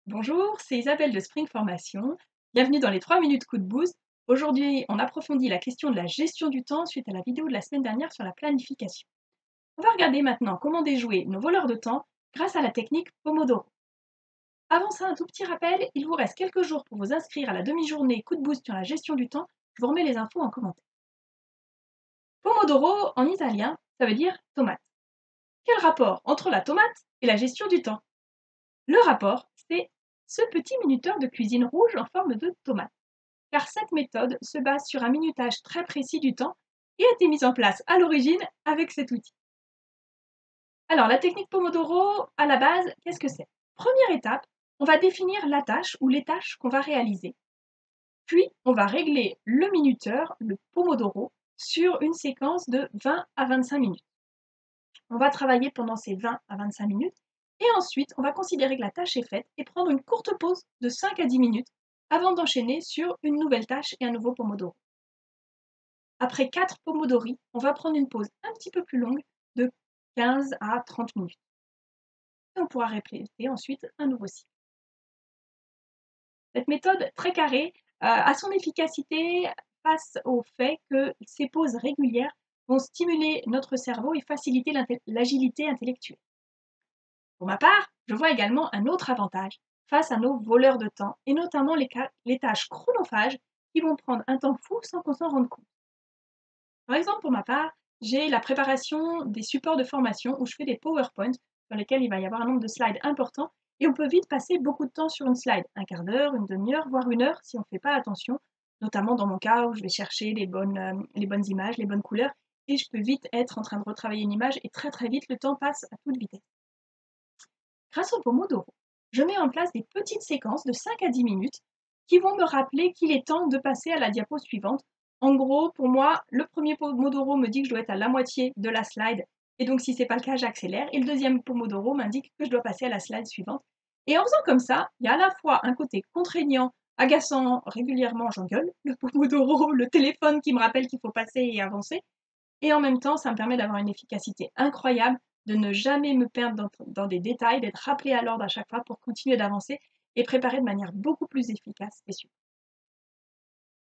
Bonjour, c'est Isabelle de Spring Formation. Bienvenue dans les 3 minutes coup de boost. Aujourd'hui, on approfondit la question de la gestion du temps suite à la vidéo de la semaine dernière sur la planification. On va regarder maintenant comment déjouer nos voleurs de temps grâce à la technique Pomodoro. Avant ça, un tout petit rappel, il vous reste quelques jours pour vous inscrire à la demi-journée coup de boost sur la gestion du temps. Je vous remets les infos en commentaire. Pomodoro, en italien, ça veut dire tomate. Quel rapport entre la tomate et la gestion du temps? Le rapport, c'est ce petit minuteur de cuisine rouge en forme de tomate. Car cette méthode se base sur un minutage très précis du temps et a été mise en place à l'origine avec cet outil. Alors, la technique Pomodoro, à la base, qu'est-ce que c'est? Première étape, on va définir la tâche ou les tâches qu'on va réaliser. Puis, on va régler le minuteur, le Pomodoro, sur une séquence de 20 à 25 minutes. On va travailler pendant ces 20 à 25 minutes et ensuite, on va considérer que la tâche est faite et prendre une courte pause de 5 à 10 minutes avant d'enchaîner sur une nouvelle tâche et un nouveau Pomodoro. Après 4 pomodori, on va prendre une pause un petit peu plus longue de 15 à 30 minutes. Et on pourra répéter ensuite un nouveau cycle. Cette méthode très carrée a son efficacité face au fait que ces pauses régulières vont stimuler notre cerveau et faciliter l'agilité intellectuelle. Pour ma part, je vois également un autre avantage face à nos voleurs de temps, et notamment les tâches chronophages qui vont prendre un temps fou sans qu'on s'en rende compte. Par exemple, pour ma part, j'ai la préparation des supports de formation où je fais des PowerPoints sur lesquels il va y avoir un nombre de slides important et on peut vite passer beaucoup de temps sur une slide, un quart d'heure, une demi-heure, voire une heure si on ne fait pas attention, notamment dans mon cas où je vais chercher les bonnes images, les bonnes couleurs et je peux vite être en train de retravailler une image et très très vite le temps passe à toute vitesse. Grâce au Pomodoro, je mets en place des petites séquences de 5 à 10 minutes qui vont me rappeler qu'il est temps de passer à la diapo suivante. En gros, pour moi, le premier Pomodoro me dit que je dois être à la moitié de la slide et donc si ce n'est pas le cas, j'accélère et le deuxième Pomodoro m'indique que je dois passer à la slide suivante. Et en faisant comme ça, il y a à la fois un côté contraignant, agaçant, régulièrement j'engueule, le Pomodoro, le téléphone qui me rappelle qu'il faut passer et avancer, et en même temps, ça me permet d'avoir une efficacité incroyable, de ne jamais me perdre dans des détails, d'être rappelé à l'ordre à chaque fois pour continuer d'avancer et préparer de manière beaucoup plus efficace et sûre.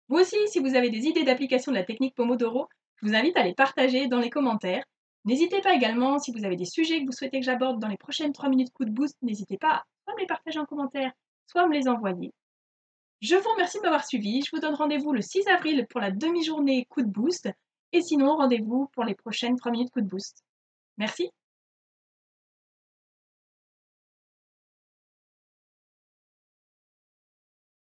Vous aussi, si vous avez des idées d'application de la technique Pomodoro, je vous invite à les partager dans les commentaires. N'hésitez pas également, si vous avez des sujets que vous souhaitez que j'aborde dans les prochaines 3 minutes coup de boost, n'hésitez pas à soit me les partager en commentaire, soit me les envoyer. Je vous remercie de m'avoir suivi. Je vous donne rendez-vous le 6 avril pour la demi-journée coup de boost. Et sinon, rendez-vous pour les prochaines 3 minutes coup de boost. Merci.